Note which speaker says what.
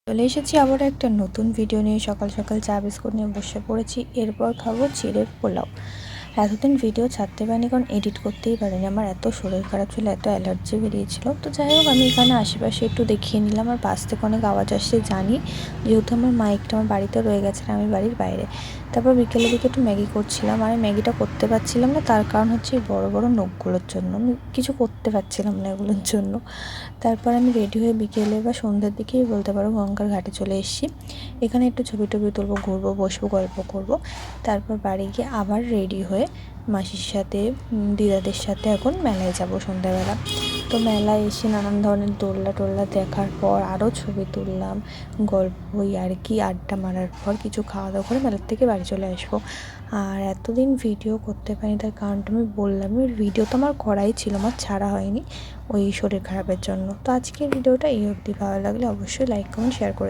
Speaker 1: চলে এসেছি আবার একটা নতুন ভিডিও নিয়ে। সকাল সকাল চা বিস্কুট নিয়ে বসে পড়েছি। এরপর খাবো চিড়ের পোলাও। এতদিন ভিডিও ছাড়তে পারিনি, কারণ এডিট করতেই পারিনি। আমার এত শরীর খারাপ ছিল, এত অ্যালার্জি বেরিয়েছিল। তো যাই হোক, আমি এখানে আশেপাশে একটু দেখিয়ে নিলাম। আর পাশ থেকে অনেক আওয়াজ আসছে জানি, যেহেতু আমার মাইকটা আমার বাড়িতে রয়ে গেছে, আমি বাড়ির বাইরে। তারপর বিকেলের দিকে একটু ম্যাগি করছিলাম, আর ম্যাগিটা করতে পারছিলাম না। তার কারণ হচ্ছে এই বড়ো বড়ো নখগুলোর জন্য আমি কিছু করতে পারছিলাম না এগুলোর জন্য। তারপর আমি রেডি হয়ে বিকেলে বা সন্ধ্যের দিকেই বলতে পারো গঙ্গার ঘাটে চলে এসেছি। এখানে একটু ছবি টবি তুলবো, ঘুরবো, বসবো, গল্প করব। তারপর বাড়ি গিয়ে আবার রেডি হয়ে মাসির সাথে দিদাদের সাথে এখন মেলায় যাব সন্ধ্যাবেলা। তো মেলায় এসে নানান ধরনের দোলনা টোলনা দেখার পর আরও ছবি তুললাম, গল্প আর কি আড্ডা মারার পর কিছু খাওয়া দাওয়া করে মেলার থেকে বাড়ি চলে আসবো। আর এতদিন ভিডিও করতে পারিনি, তার কারণটা আমি বললাম। ভিডিও তো আমার করাই ছিল, আমার ছাড়া হয়নি ওই শরীর খারাপের জন্য। তো আজকের ভিডিওটা এই অবধি। ভালো লাগলে অবশ্যই লাইক কমেন্ট শেয়ার করে